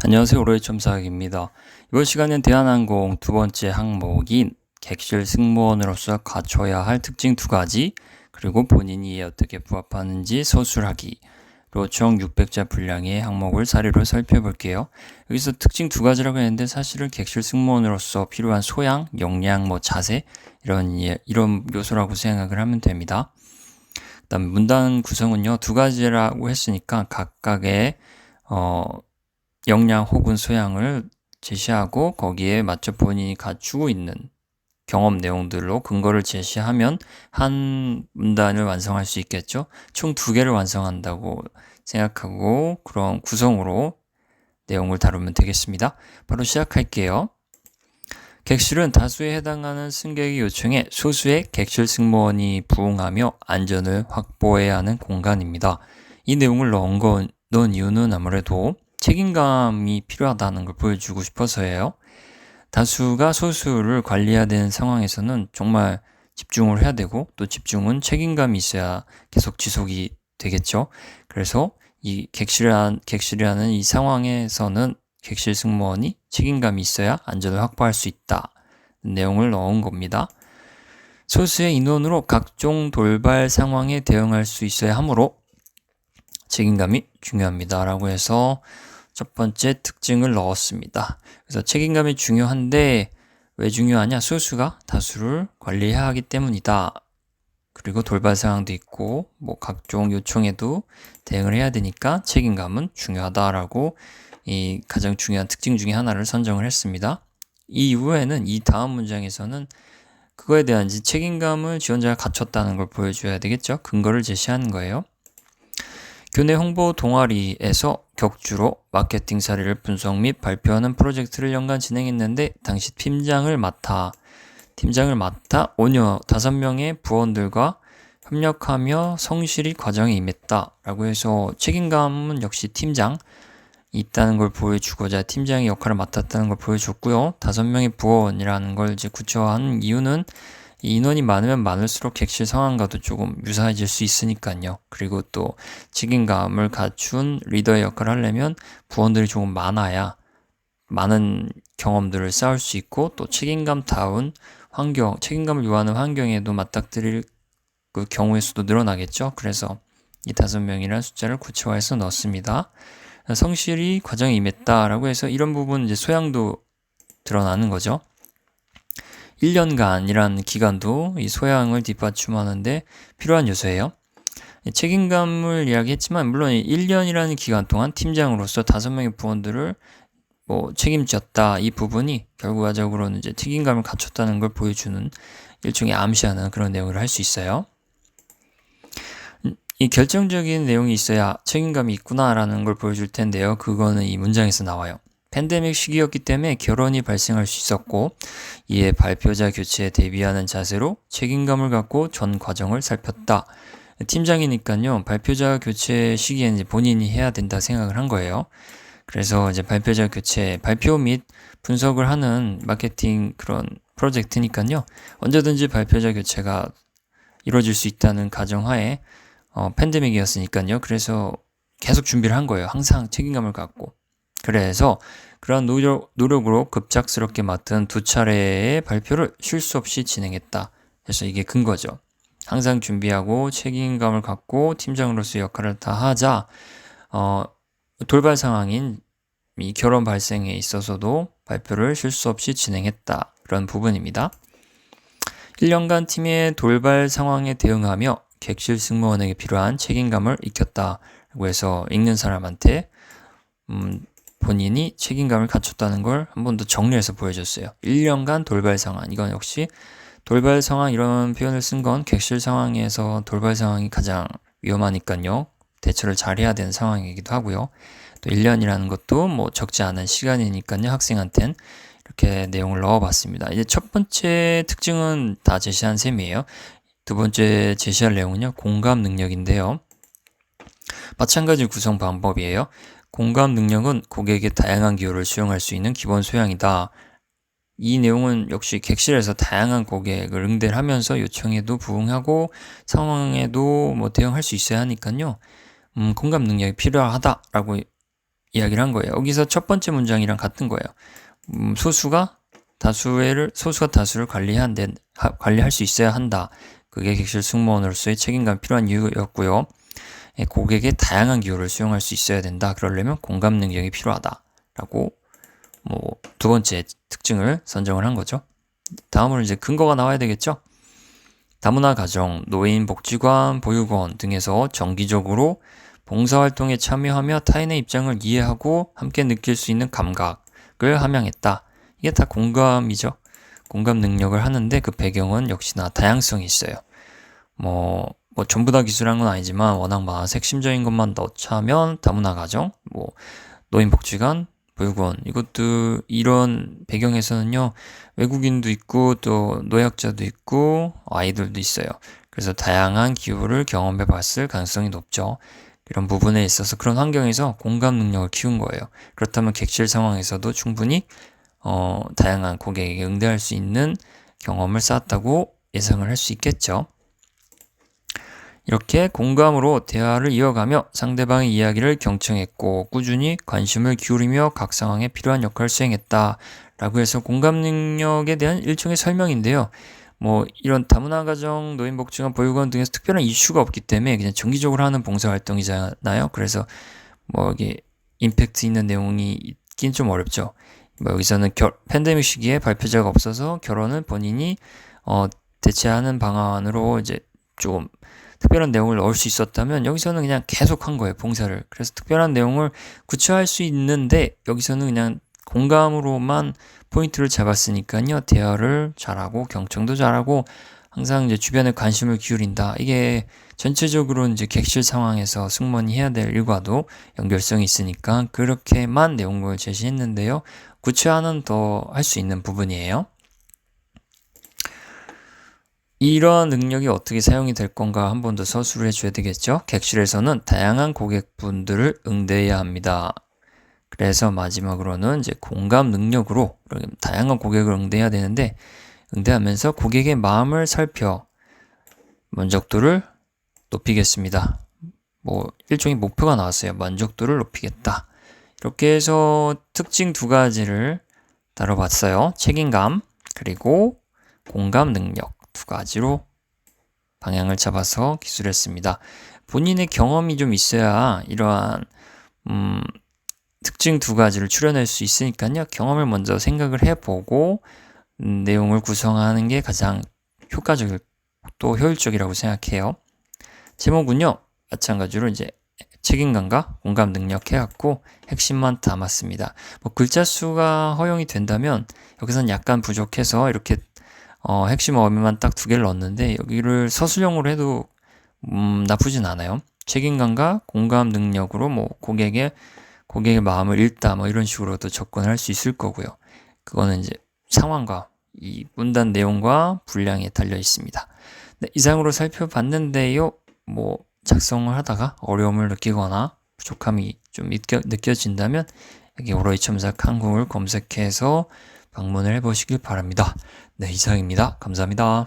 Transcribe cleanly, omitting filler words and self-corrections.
안녕하세요. 오로이 첨사학입니다. 이번 시간엔 대한항공 두 번째 항목인 객실 승무원으로서 갖춰야 할 특징 두 가지, 그리고 본인이 어떻게 부합하는지 서술하기로 총 600자 분량의 항목을 사례로 살펴볼게요. 여기서 특징 두 가지라고 했는데 사실은 객실 승무원으로서 필요한 소양, 역량, 자세 이런 요소라고 생각을 하면 됩니다. 그다음 문단 구성은요, 두 가지라고 했으니까 각각의 역량 혹은 소양을 제시하고 거기에 맞춰 본인이 갖추고 있는 경험 내용들로 근거를 제시하면 한 문단을 완성할 수 있겠죠. 총 두 개를 완성한다고 생각하고 그런 구성으로 내용을 다루면 되겠습니다. 바로 시작할게요. 객실은 다수에 해당하는 승객의 요청에 소수의 객실 승무원이 부응하며 안전을 확보해야 하는 공간입니다. 이 내용을 넣은 이유는 아무래도 책임감이 필요하다는 걸 보여주고 싶어서예요. 다수가 소수를 관리해야 되는 상황에서는 정말 집중을 해야 되고, 또 집중은 책임감이 있어야 계속 지속이 되겠죠. 그래서 이 객실이라는 이 상황에서는 객실 승무원이 책임감이 있어야 안전을 확보할 수 있다 내용을 넣은 겁니다. 소수의 인원으로 각종 돌발 상황에 대응할 수 있어야 하므로 책임감이 중요합니다 라고 해서 첫 번째 특징을 넣었습니다. 그래서 책임감이 중요한데 왜 중요하냐? 소수가 다수를 관리해야 하기 때문이다. 그리고 돌발 상황도 있고 각종 요청에도 대응을 해야 되니까 책임감은 중요하다라고 이 가장 중요한 특징 중에 하나를 선정을 했습니다. 이 이후에는 이 다음 문장에서는 그거에 대한 책임감을 지원자가 갖췄다는 걸 보여줘야 되겠죠. 근거를 제시하는 거예요. 교내 홍보 동아리에서 격주로 마케팅 사례를 분석 및 발표하는 프로젝트를 연간 진행했는데 당시 팀장을 맡아 5명의 부원들과 협력하며 성실히 과정에 임했다 라고 해서 책임감은 역시 팀장이 있다는 걸 보여주고자 팀장의 역할을 맡았다는 걸 보여줬고요. 5명의 부원이라는 걸 구체화한 이유는 인원이 많으면 많을수록 객실 상황과도 조금 유사해질 수 있으니까요. 그리고 또 책임감을 갖춘 리더의 역할을 하려면 부원들이 조금 많아야 많은 경험들을 쌓을 수 있고 또 책임감다운 환경, 책임감을 요하는 환경에도 맞닥뜨릴 그 경우의 수도 늘어나겠죠. 그래서 이 5명이라는 숫자를 구체화해서 넣습니다. 성실히 과정에 임했다라고 해서 이런 부분 소양도 드러나는 거죠. 1년간이라는 기간도 이 소양을 뒷받침하는데 필요한 요소예요. 책임감을 이야기했지만 물론 1년이라는 기간 동안 팀장으로서 5명의 부원들을 책임졌다. 이 부분이 결과적으로는 책임감을 갖췄다는 걸 보여주는 일종의 암시하는 그런 내용을 할 수 있어요. 이 결정적인 내용이 있어야 책임감이 있구나라는 걸 보여줄 텐데요. 그거는 이 문장에서 나와요. 팬데믹 시기였기 때문에 결혼이 발생할 수 있었고 이에 발표자 교체에 대비하는 자세로 책임감을 갖고 전 과정을 살폈다. 팀장이니까요. 발표자 교체 시기에는 본인이 해야 된다 생각을 한 거예요. 그래서 발표자 교체, 발표 및 분석을 하는 마케팅 그런 프로젝트니까요. 언제든지 발표자 교체가 이루어질 수 있다는 가정하에 팬데믹이었으니까요. 그래서 계속 준비를 한 거예요. 항상 책임감을 갖고. 그래서 그런 노력으로 급작스럽게 맡은 2차례의 발표를 쉴 수 없이 진행했다. 그래서 이게 근거죠. 항상 준비하고 책임감을 갖고 팀장으로서 역할을 다 하자 돌발 상황인 이 결혼 발생에 있어서도 발표를 쉴 수 없이 진행했다. 그런 부분입니다. 1년간 팀의 돌발 상황에 대응하며 객실 승무원에게 필요한 책임감을 익혔다라고 해서 읽는 사람한테 본인이 책임감을 갖췄다는 걸 한 번 더 정리해서 보여줬어요. 1년간 돌발 상황. 이건 역시 돌발 상황 이런 표현을 쓴 건 객실 상황에서 돌발 상황이 가장 위험하니까요. 대처를 잘해야 되는 상황이기도 하고요. 또 1년이라는 것도 적지 않은 시간이니까요. 학생한텐 이렇게 내용을 넣어봤습니다. 이제 첫 번째 특징은 다 제시한 셈이에요. 두 번째 제시할 내용은요. 공감 능력인데요. 마찬가지 구성 방법이에요. 공감 능력은 고객의 다양한 기호를 수용할 수 있는 기본 소양이다. 이 내용은 역시 객실에서 다양한 고객을 응대를 하면서 요청에도 부응하고 상황에도 대응할 수 있어야 하니까요. 공감 능력이 필요하다라고 이야기를 한 거예요. 여기서 첫 번째 문장이랑 같은 거예요. 소수가 다수를 관리할 수 있어야 한다. 그게 객실 승무원으로서의 책임감이 필요한 이유였고요. 고객의 다양한 기호를 수용할 수 있어야 된다. 그러려면 공감 능력이 필요하다라고 두 번째 특징을 선정을 한 거죠. 다음으로 이제 근거가 나와야 되겠죠. 다문화 가정, 노인 복지관, 보육원 등에서 정기적으로 봉사활동에 참여하며 타인의 입장을 이해하고 함께 느낄 수 있는 감각을 함양했다. 이게 다 공감이죠. 공감 능력을 하는데 그 배경은 역시나 다양성이 있어요. 전부 다 기술한 건 아니지만 워낙 핵심적인 것만 넣자면 다문화 가정, 노인복지관, 보육원 이것도 이런 배경에서는요 외국인도 있고 또 노약자도 있고 아이들도 있어요. 그래서 다양한 기호를 경험해 봤을 가능성이 높죠. 이런 부분에 있어서 그런 환경에서 공감 능력을 키운 거예요. 그렇다면 객실 상황에서도 충분히 다양한 고객에게 응대할 수 있는 경험을 쌓았다고 예상을 할 수 있겠죠. 이렇게 공감으로 대화를 이어가며 상대방의 이야기를 경청했고 꾸준히 관심을 기울이며 각 상황에 필요한 역할을 수행했다 라고 해서 공감 능력에 대한 일종의 설명인데요. 이런 다문화 가정, 노인복지관, 보육원 등에서 특별한 이슈가 없기 때문에 그냥 정기적으로 하는 봉사활동이잖아요. 그래서 이게 임팩트 있는 내용이 있긴 좀 어렵죠. 여기서는 팬데믹 시기에 발표자가 없어서 결혼은 본인이 대체하는 방안으로 이제 조금 특별한 내용을 넣을 수 있었다면 여기서는 그냥 계속 한 거예요, 봉사를. 그래서 특별한 내용을 구체화할 수 있는데 여기서는 그냥 공감으로만 포인트를 잡았으니까요. 대화를 잘하고 경청도 잘하고 항상 이제 주변에 관심을 기울인다. 이게 전체적으로 이제 객실 상황에서 승무원이 해야 될 일과도 연결성이 있으니까 그렇게만 내용을 제시했는데요. 구체화는 더 할 수 있는 부분이에요. 이러한 능력이 어떻게 사용이 될 건가 한 번 더 서술을 해줘야 되겠죠. 객실에서는 다양한 고객분들을 응대해야 합니다. 그래서 마지막으로는 이제 공감 능력으로 다양한 고객을 응대해야 되는데 응대하면서 고객의 마음을 살펴 만족도를 높이겠습니다. 일종의 목표가 나왔어요. 만족도를 높이겠다. 이렇게 해서 특징 두 가지를 다뤄봤어요. 책임감 그리고 공감 능력 두 가지로 방향을 잡아서 기술했습니다. 본인의 경험이 좀 있어야 이러한 특징 두 가지를 추려낼 수 있으니까요. 경험을 먼저 생각을 해보고 내용을 구성하는 게 가장 효과적이고 또 효율적이라고 생각해요. 제목은요. 마찬가지로 이제 책임감과 공감 능력 해갖고 핵심만 담았습니다. 글자 수가 허용이 된다면 여기서는 약간 부족해서 이렇게 핵심 어휘만 딱 두 개를 넣었는데 여기를 서술형으로 해도 나쁘진 않아요. 책임감과 공감 능력으로 고객의 마음을 읽다 이런 식으로도 접근할 수 있을 거고요. 그거는 이제 상황과 이 문단 내용과 분량에 달려 있습니다. 네, 이상으로 살펴봤는데요. 작성을 하다가 어려움을 느끼거나 부족함이 좀 느껴진다면 여기 오로이 첨삭 한국을 검색해서 방문을 해보시길 바랍니다. 네, 이상입니다. 감사합니다.